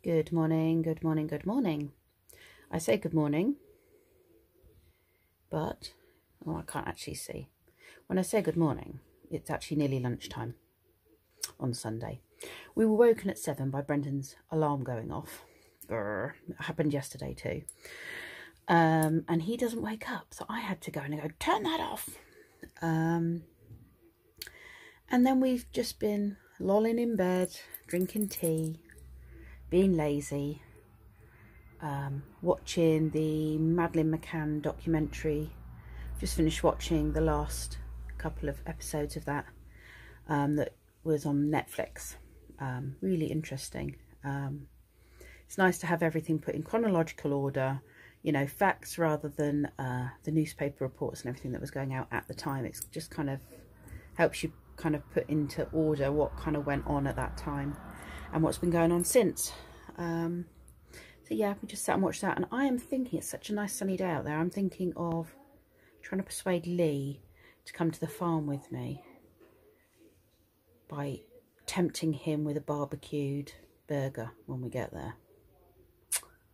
Good morning, good morning, good morning. I say good morning, but I can't actually see. When I say good morning, it's actually nearly lunchtime on Sunday. We were woken at 7 by Brendan's alarm going off. It happened yesterday too. And he doesn't wake up, so I had to go and go, turn that off. And then we've just been lolling in bed, drinking tea, being lazy, watching the Madeleine McCann documentary. Just finished watching the last couple of episodes of that that was on Netflix. Really interesting. It's nice to have everything put in chronological order, you know, facts rather than the newspaper reports and everything that was going out at the time. It's just kind of helps you kind of put into order what kind of went on at that time and what's been going on since. So yeah, we just sat and watched that, and I am thinking, it's such a nice sunny day out there, I'm thinking of trying to persuade Lee to come to the farm with me by tempting him with a barbecued burger when we get there,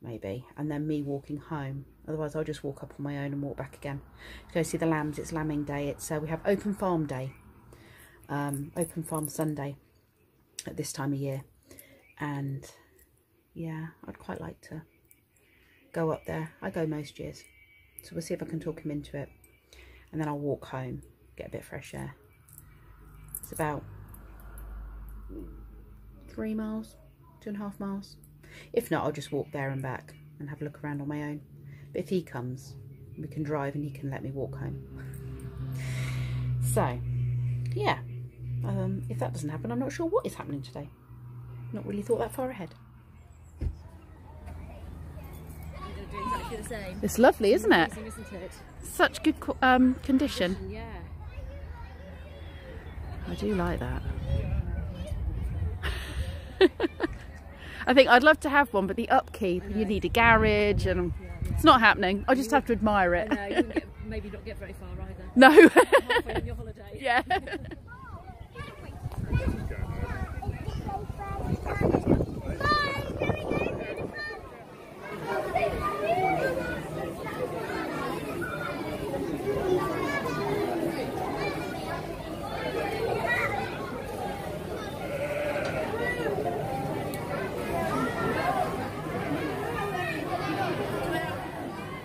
maybe, and then me walking home. Otherwise I'll just walk up on my own and walk back again to go see the lambs. It's lambing day. It's we have open farm day, open farm Sunday at this time of year, and yeah, I'd quite like to go up there. I go most years, so we'll see if I can talk him into it, and then I'll walk home, get a bit of fresh air. It's about 3 miles, 2.5 miles. If not, I'll just walk there and back and have a look around on my own. But if he comes, we can drive and he can let me walk home. So yeah, if that doesn't happen, I'm not sure what is happening today. Not really thought that far ahead. Exactly the same. It's lovely, isn't it? Amazing, isn't it? Such good condition. Yeah. I do like that. I think I'd love to have one, but the upkeep, you need a garage, and it's not happening. I just have to admire it. No, you wouldn't maybe not get very far either. No. Halfway on your holiday. Yeah.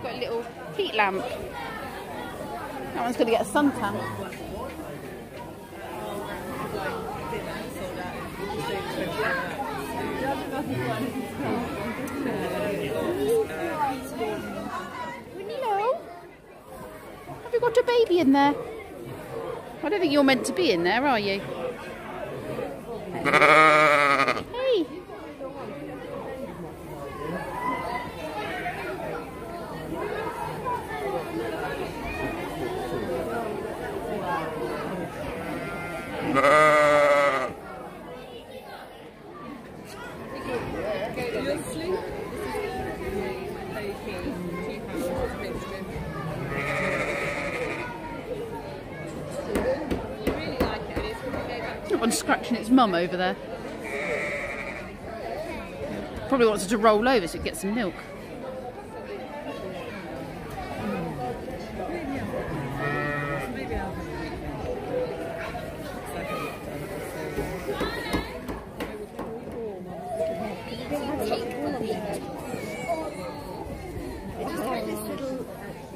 Got a little heat lamp. That one's going to get a suntan. Hello? Have you got a baby in there? I don't think you're meant to be in there, are you? Hey! One's scratching its mum over there. Probably wants her to roll over so it gets some milk.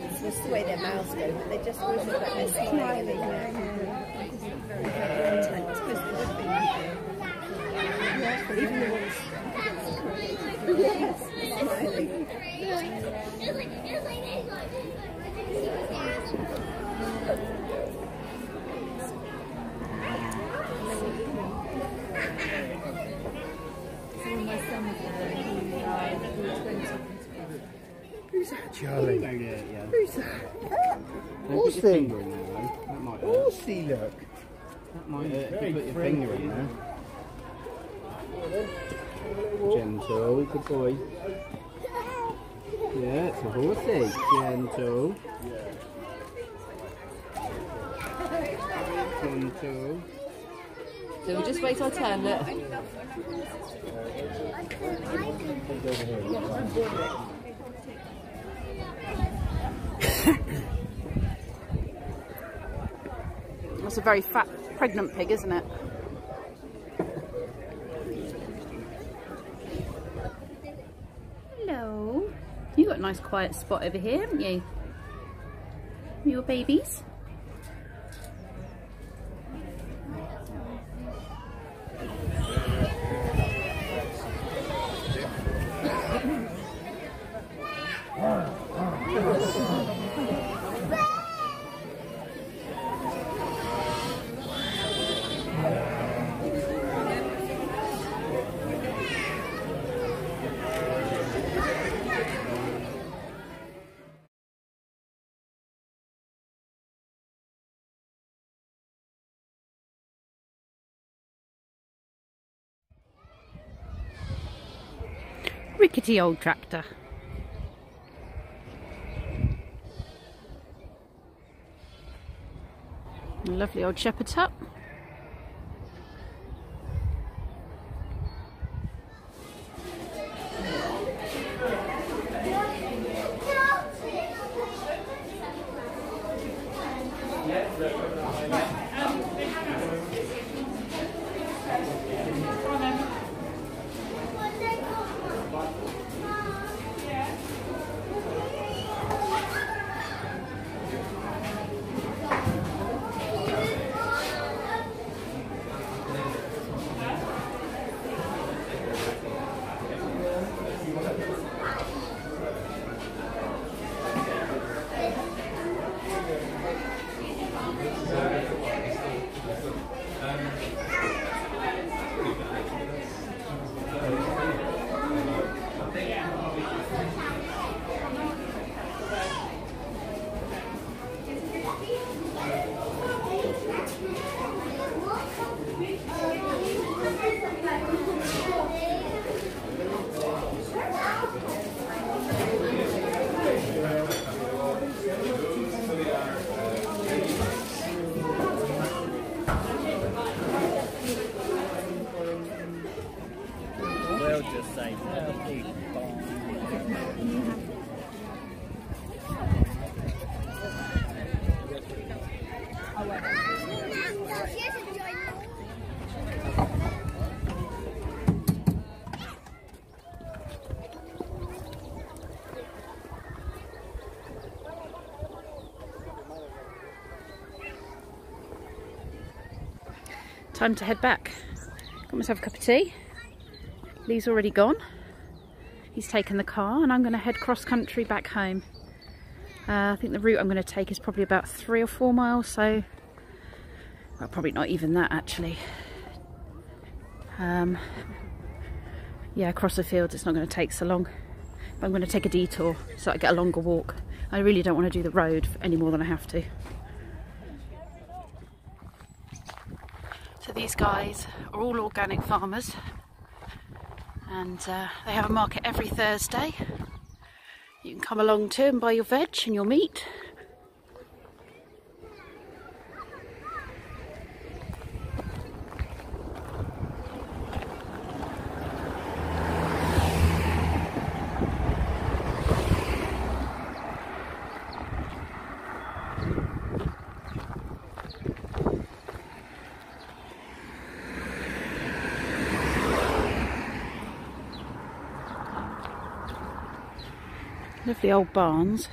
It's just the way their mouths go, but they just always look like they're smiling. Very intense, because they would be. Yeah, even the ones smiling. Who's that, Charlie? Yeah. Who's that? Horsey. Horsey, look. That might hurt if you put your finger in there. Gentle, good boy. Yeah, it's a horsey. Gentle. Gentle. So we'll just wait our turn, look. That's a very fat, pregnant pig, isn't it? Hello. You got a nice quiet spot over here, haven't you? Your babies. Rickety old tractor. A lovely old shepherd's hut. They'll just say, Time to head back. Got myself a cup of tea. Lee's already gone. He's taken the car and I'm going to head cross country back home. I think the route I'm going to take is probably about 3 or 4 miles, so well, probably not even that actually. Yeah, across the fields it's not going to take so long. But I'm going to take a detour so I get a longer walk. I really don't want to do the road any more than I have to. So these guys are all organic farmers, and they have a market every Thursday. You can come along to and buy your veg and your meat. Lovely old barns.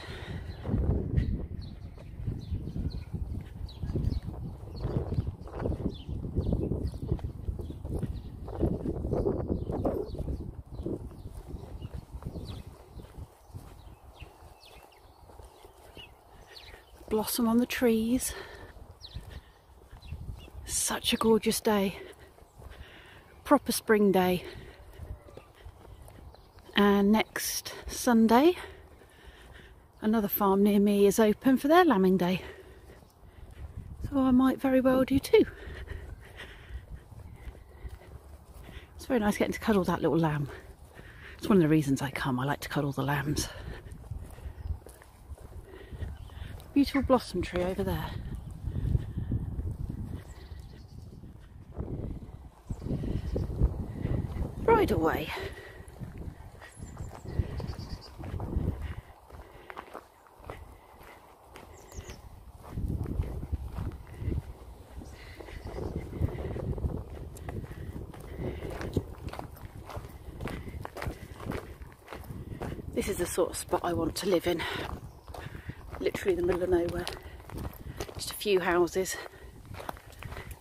Blossom on the trees. Such a gorgeous day. Proper spring day. And next Sunday, another farm near me is open for their lambing day, so I might very well do too. It's very nice getting to cuddle that little lamb. It's one of the reasons I come. I like to cuddle the lambs. Beautiful blossom tree over there. Bridleway. This is the sort of spot I want to live in. Literally in the middle of nowhere. Just a few houses,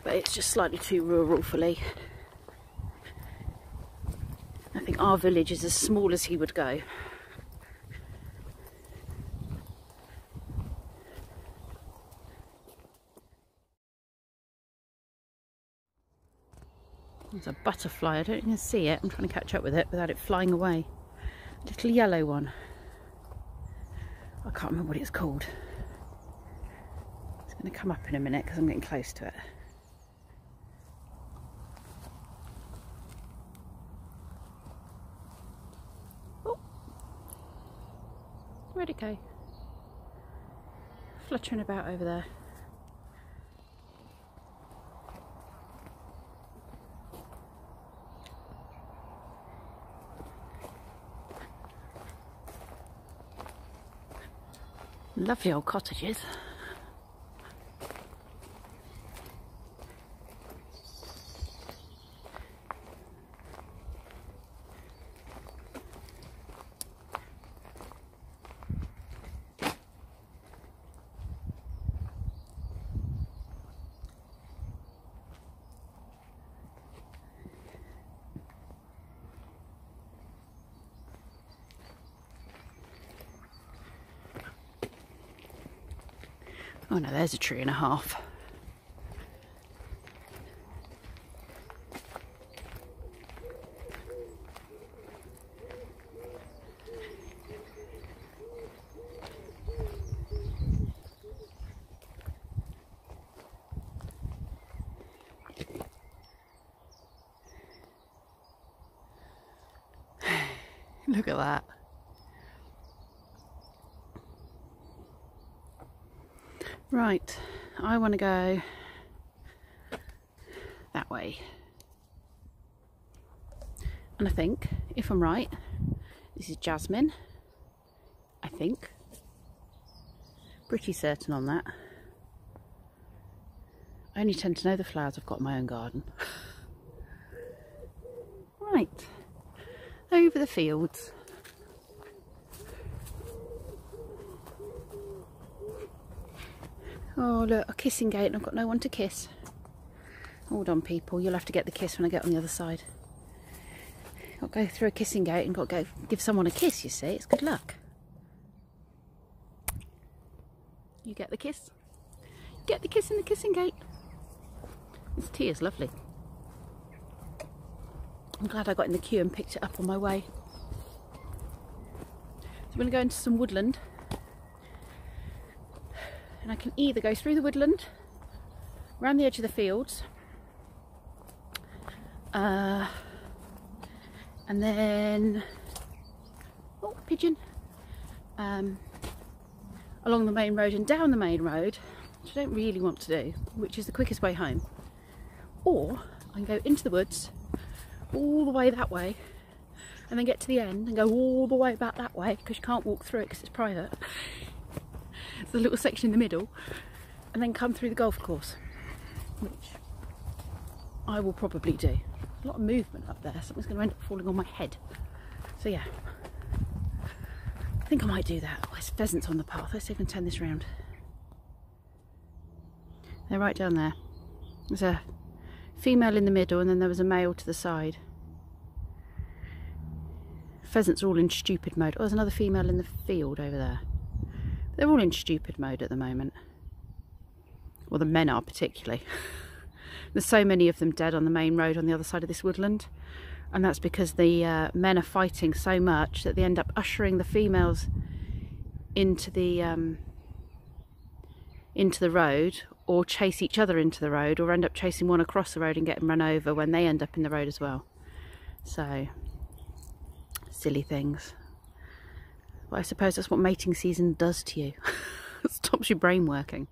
but it's just slightly too rural for Lee. I think our village is as small as he would go. There's a butterfly, I don't even see it. I'm trying to catch up with it without it flying away. A little yellow one. I can't remember what it's called. It's going to come up in a minute because I'm getting close to it. Oh, where'd it go? Fluttering about over there. Lovely old cottages. Oh no, there's a tree and a half. Look at that. Right, I want to go that way. And I think, if I'm right, this is jasmine. I think. Pretty certain on that. I only tend to know the flowers I've got in my own garden. Right, over the fields. Oh look, a kissing gate and I've got no one to kiss. Hold on people, you'll have to get the kiss when I get on the other side. Got to go through a kissing gate and got to go give someone a kiss, you see, it's good luck. You get the kiss? Get the kiss in the kissing gate. This tea is lovely. I'm glad I got in the queue and picked it up on my way. So I'm going to go into some woodland. And I can either go through the woodland, around the edge of the fields, and then, oh, pigeon, along the main road and down the main road, which I don't really want to do, which is the quickest way home. Or I can go into the woods, all the way that way, and then get to the end and go all the way back that way, because you can't walk through it because it's private. There's a little section in the middle, and then come through the golf course, which I will probably do. A lot of movement up there, something's going to end up falling on my head. So yeah, I think I might do that. Oh, there's pheasants on the path. Let's see if I can turn this round. They're right down there. There's a female in the middle and then there was a male to the side. Pheasants are all in stupid mode. Oh, there's another female in the field over there. They're all in stupid mode at the moment. Well, the men are particularly. There's so many of them dead on the main road on the other side of this woodland. And that's because the men are fighting so much that they end up ushering the females into the road, or chase each other into the road, or end up chasing one across the road and getting run over when they end up in the road as well. So, silly things. Well, I suppose that's what mating season does to you. It stops your brain working.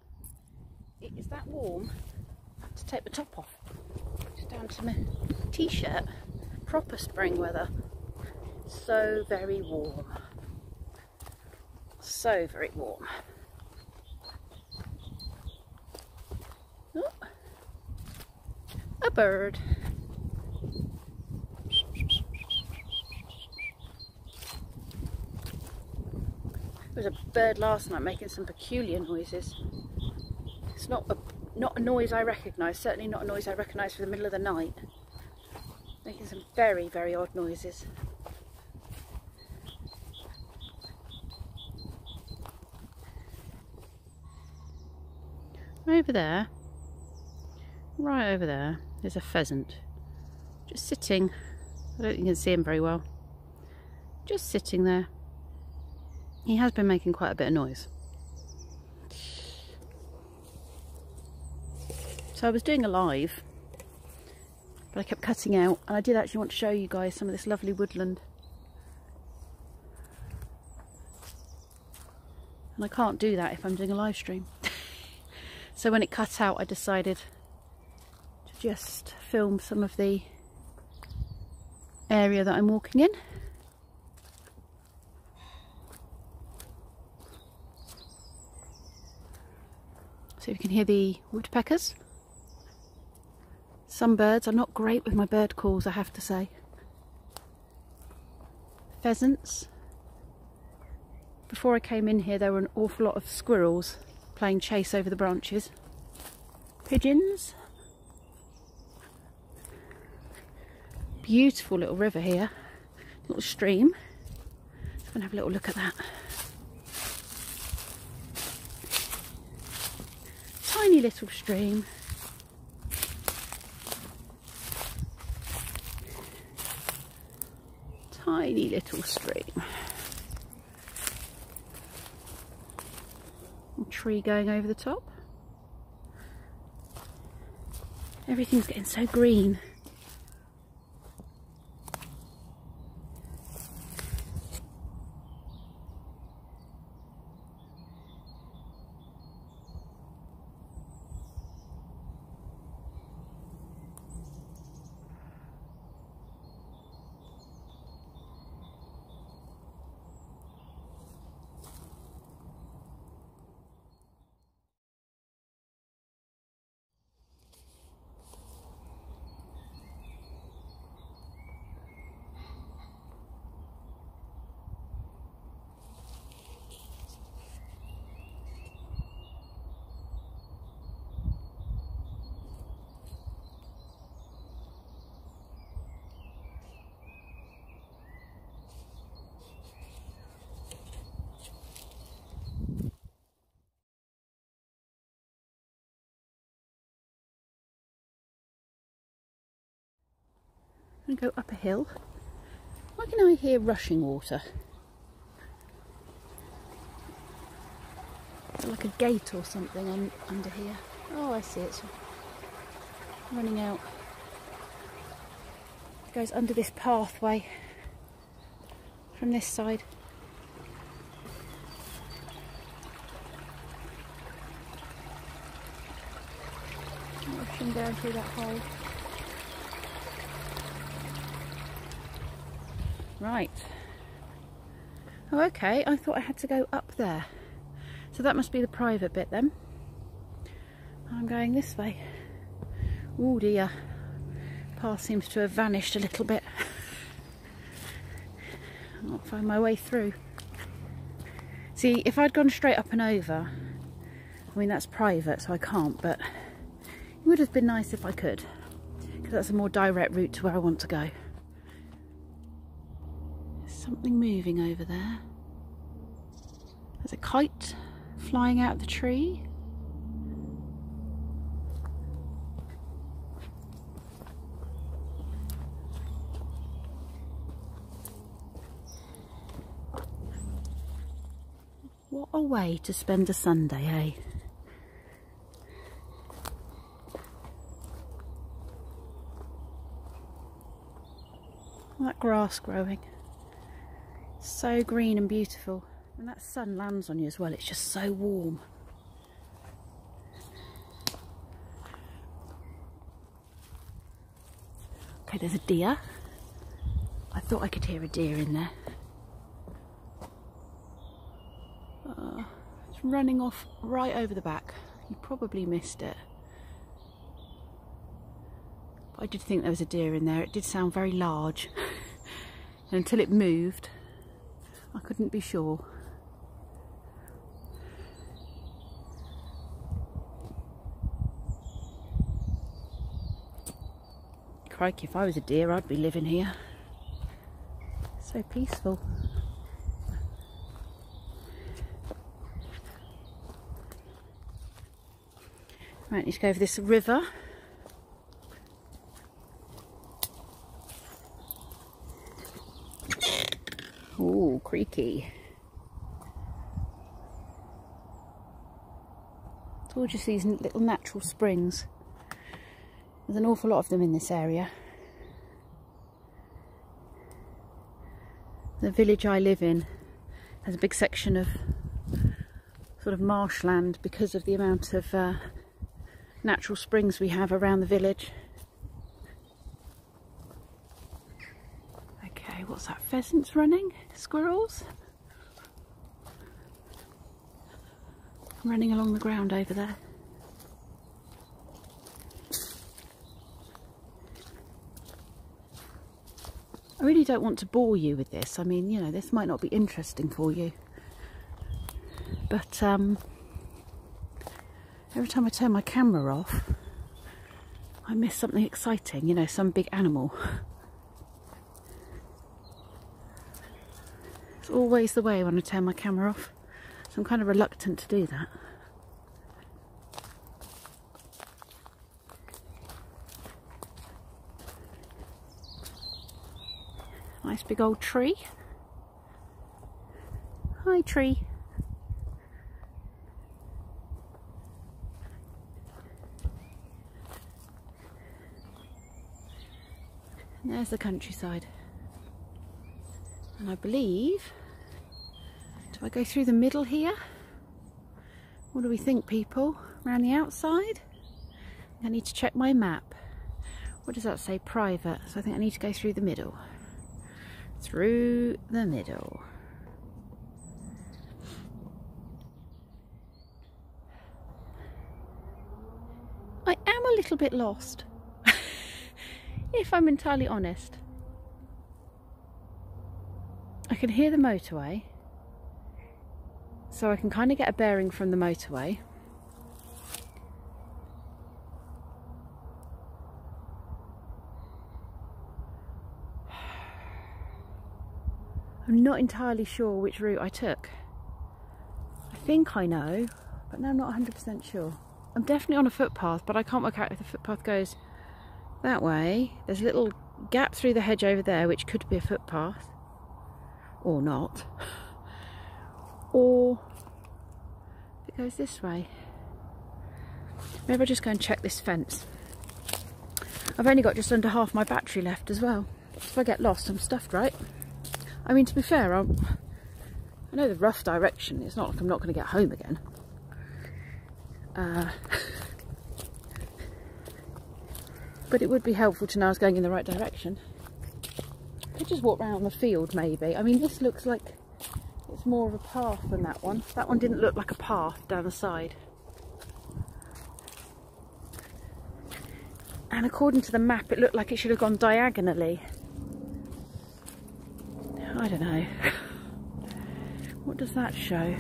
It is that warm to take the top off. Just down to my t-shirt. proper spring weather. So very warm. So very warm. Oh, a bird. There was a bird last night making some peculiar noises. It's not a noise I recognise, certainly not a noise I recognise for the middle of the night. Making some very, very odd noises. Over there, right over there, there's a pheasant. Just sitting. I don't think you can see him very well. Just sitting there. He has been making quite a bit of noise. So I was doing a live, but I kept cutting out, and I did actually want to show you guys some of this lovely woodland. And I can't do that if I'm doing a live stream. So when it cut out, I decided to just film some of the area that I'm walking in. So you can hear the woodpeckers. Some birds, I'm not great with my bird calls, I have to say. Pheasants. Before I came in here, there were an awful lot of squirrels playing chase over the branches. Pigeons. Beautiful little river here. Little stream. Let's go and have a little look at that. Tiny little stream. Tiny little stream. A tree going over the top. Everything's getting so green. I'm going to go up a hill. Why can I hear rushing water? Like a gate or something under here. Oh, I see, it's running out. It goes under this pathway from this side. Rushing down through that hole. Right. Oh, okay, I thought I had to go up there. So that must be the private bit then. I'm going this way. Oh dear. Path seems to have vanished a little bit. I can't find my way through. See, if I'd gone straight up and over, I mean that's private so I can't, but it would have been nice if I could, because that's a more direct route to where I want to go. Something moving over there. There's a kite flying out of the tree. What a way to spend a Sunday, eh? That grass growing. So green and beautiful. And that sun lands on you as well, it's just so warm. Okay, there's a deer. I thought I could hear a deer in there. It's running off right over the back. You probably missed it. But I did think there was a deer in there. It did sound very large. And until it moved, I couldn't be sure. Crikey, if I was a deer, I'd be living here. So peaceful. Right, need to go over this river. Ooh, creaky. Told you these little natural springs. There's an awful lot of them in this area. The village I live in has a big section of sort of marshland because of the amount of natural springs we have around the village. Okay, what's that? Pheasants running? Squirrels? Running along the ground over there. I really don't want to bore you with this. I mean, you know, this might not be interesting for you. But every time I turn my camera off, I miss something exciting, you know, some big animal. It's always the way when I turn my camera off. So I'm kind of reluctant to do that. Nice big old tree. Hi, tree. And there's the countryside. And I believe, do I go through the middle here? What do we think, people? Around the outside? I need to check my map. What does that say? Private. So I think I need to go through the middle. Through the middle. I am a little bit lost, if I'm entirely honest. I can hear the motorway, so I can kind of get a bearing from the motorway. I'm not entirely sure which route I took. I think I know, but now I'm not 100% sure. I'm definitely on a footpath, but I can't work out if the footpath goes that way. There's a little gap through the hedge over there, which could be a footpath, or not. Or if it goes this way. Maybe I'll just go and check this fence. I've only got just under half my battery left as well. If I get lost, I'm stuffed, right? I mean, to be fair, I know the rough direction. It's not like I'm not going to get home again. But it would be helpful to know I was going in the right direction. I could just walk around the field, maybe. I mean, this looks like it's more of a path than that one. That one didn't look like a path down the side. And according to the map, it looked like it should have gone diagonally. I don't know. What does that show?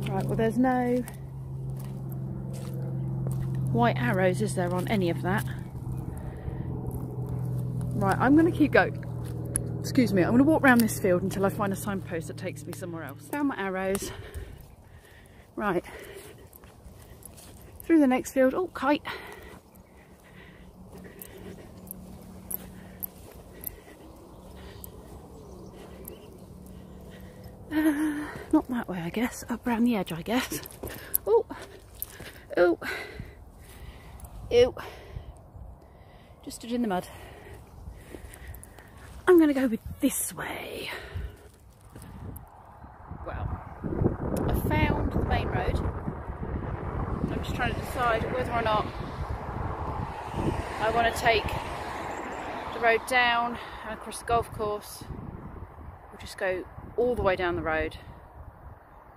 Right, well, there's no white arrows, is there, on any of that? Right, I'm going to keep going. Excuse me, I'm going to walk around this field until I find a signpost that takes me somewhere else. Found my arrows. Right. Through the next field. Oh, kite. Not that way, I guess. Up around the edge, I guess. Oh, oh, ew. Just stood in the mud. I'm going to go with this way. Well, I found the main road. I'm just trying to decide whether or not I want to take road down and across the golf course. We'll just go all the way down the road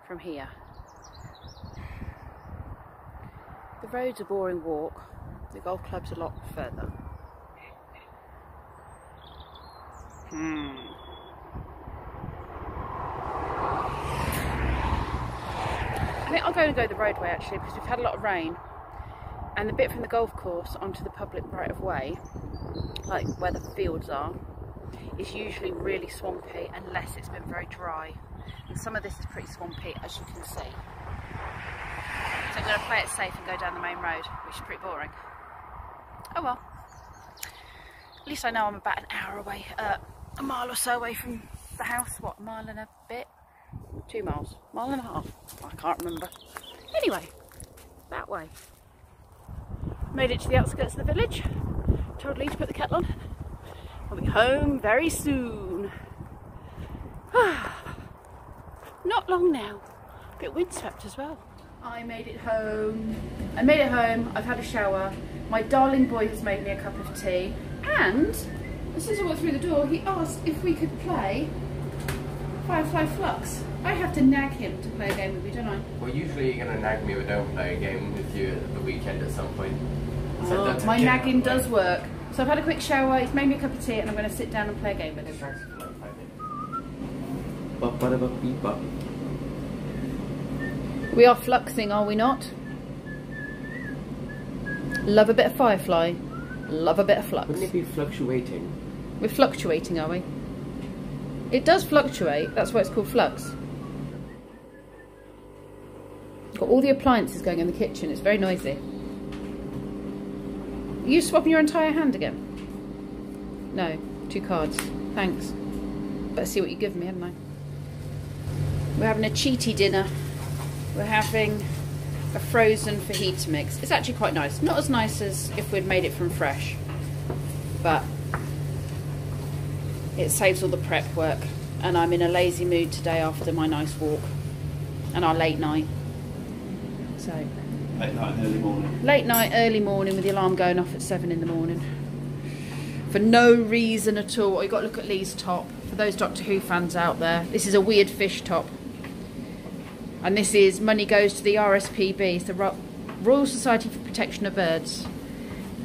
from here. The road's a boring walk. The golf club's a lot further. I think I'll go the roadway actually, because we've had a lot of rain, and the bit from the golf course onto the public right of way, like where the fields are, is usually really swampy unless it's been very dry, and some of this is pretty swampy, as you can see. So I'm going to play it safe and go down the main road, which is pretty boring. Oh well, at least I know I'm about an hour away, a mile or so away from the house. What, a mile and a bit? 2 miles, mile and a half, I can't remember. Anyway, that way. Made it to the outskirts of the village. Told Lee to put the kettle on. I'll be home very soon. Not long now. A bit windswept as well. I made it home. I've had a shower. My darling boy has made me a cup of tea. And as soon as I walked through the door, he asked if we could play Firefly Flux. I have to nag him to play a game with me, don't I? Well, usually you're going to nag me if I don't play a game with you at the weekend at some point. So my nagging does work. So I've had a quick shower, he's made me a cup of tea, and I'm going to sit down and play a game with him. We are fluxing, are we not? Love a bit of Firefly, love a bit of Flux. Wouldn't it be fluctuating? We're fluctuating, are we? It does fluctuate, that's why it's called Flux. Got all the appliances going in the kitchen, it's very noisy. Are you swapping your entire hand again? No, 2 cards, thanks. Better see what you give me, haven't I? We're having a cheaty dinner. We're having a frozen fajita mix. It's actually quite nice. Not as nice as if we'd made it from fresh, but it saves all the prep work. And I'm in a lazy mood today after my nice walk and our late night. So Late night and early morning. Late night, early morning with the alarm going off at 7 in the morning. For no reason at all. You've got to look at Lee's top. For those Doctor Who fans out there, this is a weird fish top. And this is money goes to the RSPB, it's the Royal Society for Protection of Birds.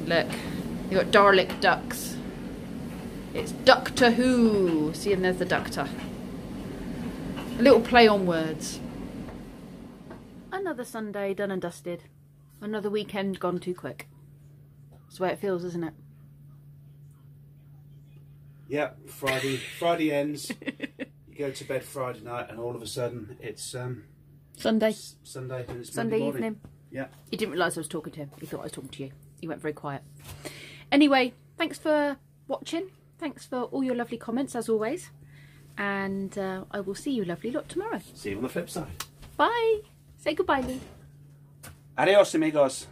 Look, you've got Dalek ducks. It's Doctor Who. See, and there's the Doctor. A little play on words. Another Sunday done and dusted. Another weekend gone too quick. That's the way it feels, isn't it? Yeah, Friday ends. You go to bed Friday night, and all of a sudden it's Sunday. Sunday and it's Sunday Monday morning. evening. Yeah. He didn't realise I was talking to him. He thought I was talking to you. He went very quiet. Anyway, thanks for watching. Thanks for all your lovely comments as always. And I will see you lovely lot tomorrow. See you on the flip side. Bye. Say goodbye, Lee. Adios, amigos.